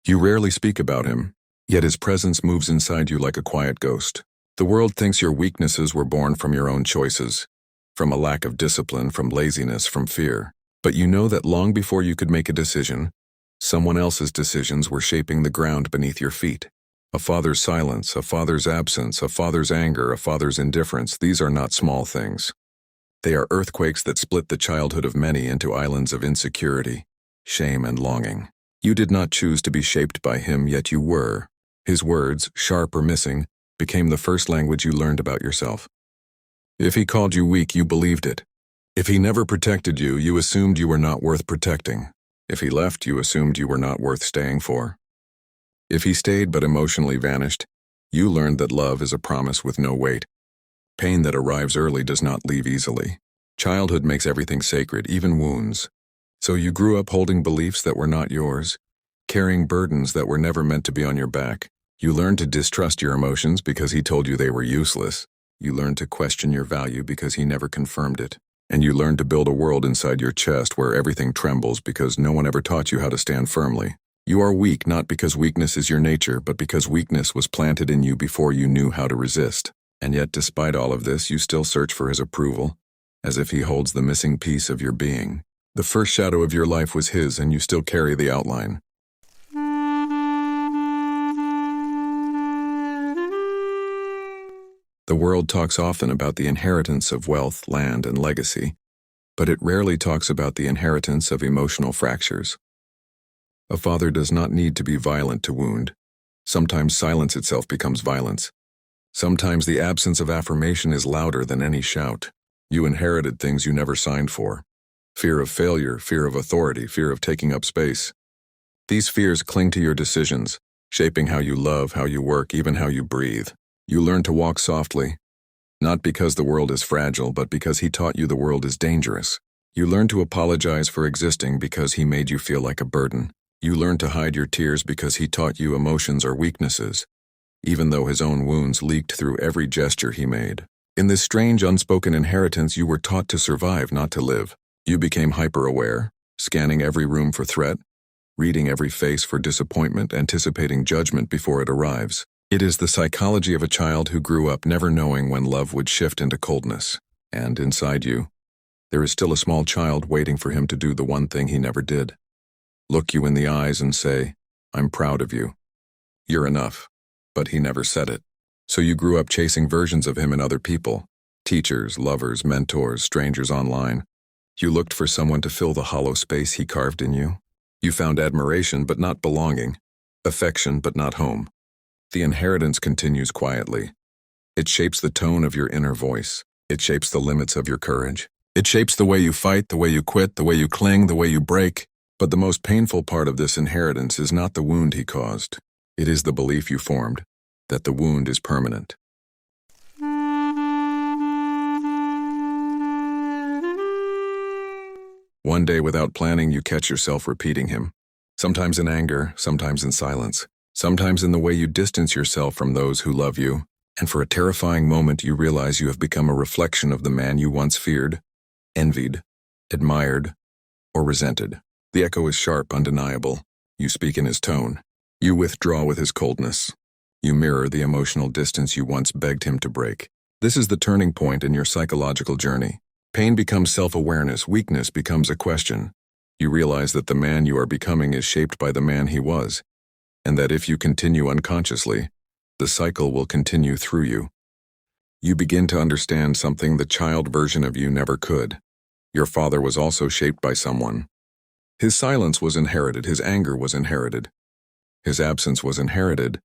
You rarely speak about him, yet his presence moves inside you like a quiet ghost. The world thinks your weaknesses were born from your own choices, from a lack of discipline, from laziness, from fear. But you know that long before you could make a decision, someone else's decisions were shaping the ground beneath your feet. A father's silence, a father's absence, a father's anger, a father's indifference, these are not small things. They are earthquakes that split the childhood of many into islands of insecurity, shame, and longing. You did not choose to be shaped by him, yet you were. His words, sharp or missing, became the first language you learned about yourself. If he called you weak, you believed it. If he never protected you, you assumed you were not worth protecting. If he left, you assumed you were not worth staying for. If he stayed but emotionally vanished, you learned that love is a promise with no weight. Pain that arrives early does not leave easily. Childhood makes everything sacred, even wounds. So you grew up holding beliefs that were not yours, carrying burdens that were never meant to be on your back. You learned to distrust your emotions because he told you they were useless. You learned to question your value because he never confirmed it. And you learned to build a world inside your chest where everything trembles because no one ever taught you how to stand firmly. You are weak not because weakness is your nature, but because weakness was planted in you before you knew how to resist. And yet, despite all of this, you still search for his approval, as if he holds the missing piece of your being. The first shadow of your life was his, and you still carry the outline. The world talks often about the inheritance of wealth, land, and legacy, but it rarely talks about the inheritance of emotional fractures. A father does not need to be violent to wound. Sometimes silence itself becomes violence. Sometimes the absence of affirmation is louder than any shout. You inherited things you never signed for. Fear of failure, fear of authority, fear of taking up space. These fears cling to your decisions, shaping how you love, how you work, even how you breathe. You learn to walk softly, not because the world is fragile, but because he taught you the world is dangerous. You learn to apologize for existing because he made you feel like a burden. You learn to hide your tears because he taught you emotions are weaknesses, even though his own wounds leaked through every gesture he made. In this strange unspoken inheritance, you were taught to survive, not to live. You became hyper-aware, scanning every room for threat, reading every face for disappointment, anticipating judgment before it arrives. It is the psychology of a child who grew up never knowing when love would shift into coldness. And inside you, there is still a small child waiting for him to do the one thing he never did. Look you in the eyes and say, "I'm proud of you. You're enough." But he never said it. So you grew up chasing versions of him in other people, teachers, lovers, mentors, strangers online. You looked for someone to fill the hollow space he carved in you. You found admiration but not belonging, affection but not home. The inheritance continues quietly. It shapes the tone of your inner voice. It shapes the limits of your courage. It shapes the way you fight, the way you quit, the way you cling, the way you break. But the most painful part of this inheritance is not the wound he caused. It is the belief you formed, that the wound is permanent. One day, without planning, you catch yourself repeating him. Sometimes in anger, sometimes in silence. Sometimes in the way you distance yourself from those who love you. And for a terrifying moment, you realize you have become a reflection of the man you once feared, envied, admired, or resented. The echo is sharp, undeniable. You speak in his tone. You withdraw with his coldness. You mirror the emotional distance you once begged him to break. This is the turning point in your psychological journey. Pain becomes self-awareness, weakness becomes a question. You realize that the man you are becoming is shaped by the man he was, and that if you continue unconsciously, the cycle will continue through you. You begin to understand something the child version of you never could. Your father was also shaped by someone. His silence was inherited, his anger was inherited, his absence was inherited,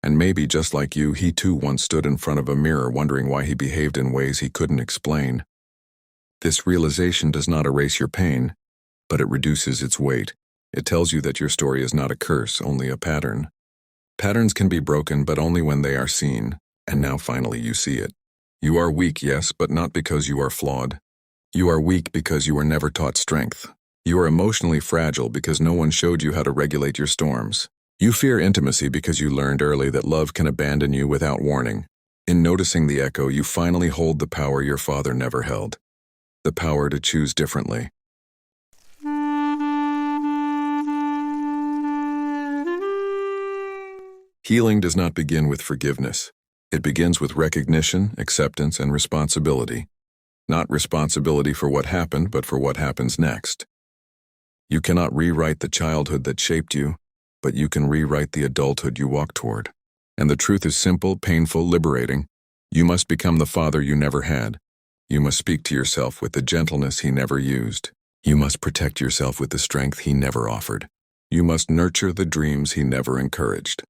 and maybe just like you, he too once stood in front of a mirror wondering why he behaved in ways he couldn't explain. This realization does not erase your pain, but it reduces its weight. It tells you that your story is not a curse, only a pattern. Patterns can be broken, but only when they are seen, and now finally you see it. You are weak, yes, but not because you are flawed. You are weak because you were never taught strength. You are emotionally fragile because no one showed you how to regulate your storms. You fear intimacy because you learned early that love can abandon you without warning. In noticing the echo, you finally hold the power your father never held. The power to choose differently. Healing does not begin with forgiveness. It begins with recognition, acceptance, and responsibility. Not responsibility for what happened, but for what happens next. You cannot rewrite the childhood that shaped you, but you can rewrite the adulthood you walk toward. And the truth is simple, painful, liberating. You must become the father you never had. You must speak to yourself with the gentleness he never used. You must protect yourself with the strength he never offered. You must nurture the dreams he never encouraged.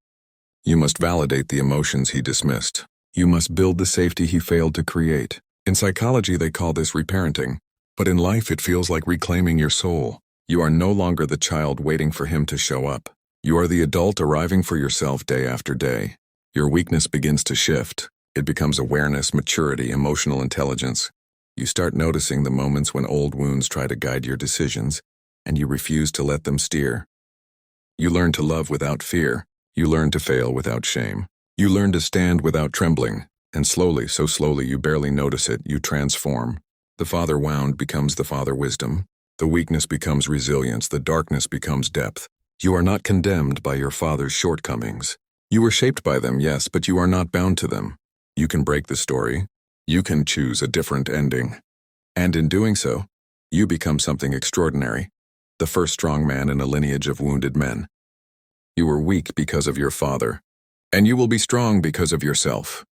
You must validate the emotions he dismissed. You must build the safety he failed to create. In psychology, they call this reparenting, but in life it feels like reclaiming your soul. You are no longer the child waiting for him to show up. You are the adult arriving for yourself day after day. Your weakness begins to shift. It becomes awareness, maturity, emotional intelligence. You start noticing the moments when old wounds try to guide your decisions, and you refuse to let them steer. You learn to love without fear. You learn to fail without shame. You learn to stand without trembling, and slowly, so slowly you barely notice it, you transform. The father wound becomes the father wisdom. The weakness becomes resilience. The darkness becomes depth. You are not condemned by your father's shortcomings. You were shaped by them, yes, but you are not bound to them. You can break the story. You can choose a different ending. And in doing so, you become something extraordinary. The first strong man in a lineage of wounded men. You were weak because of your father, and you will be strong because of yourself.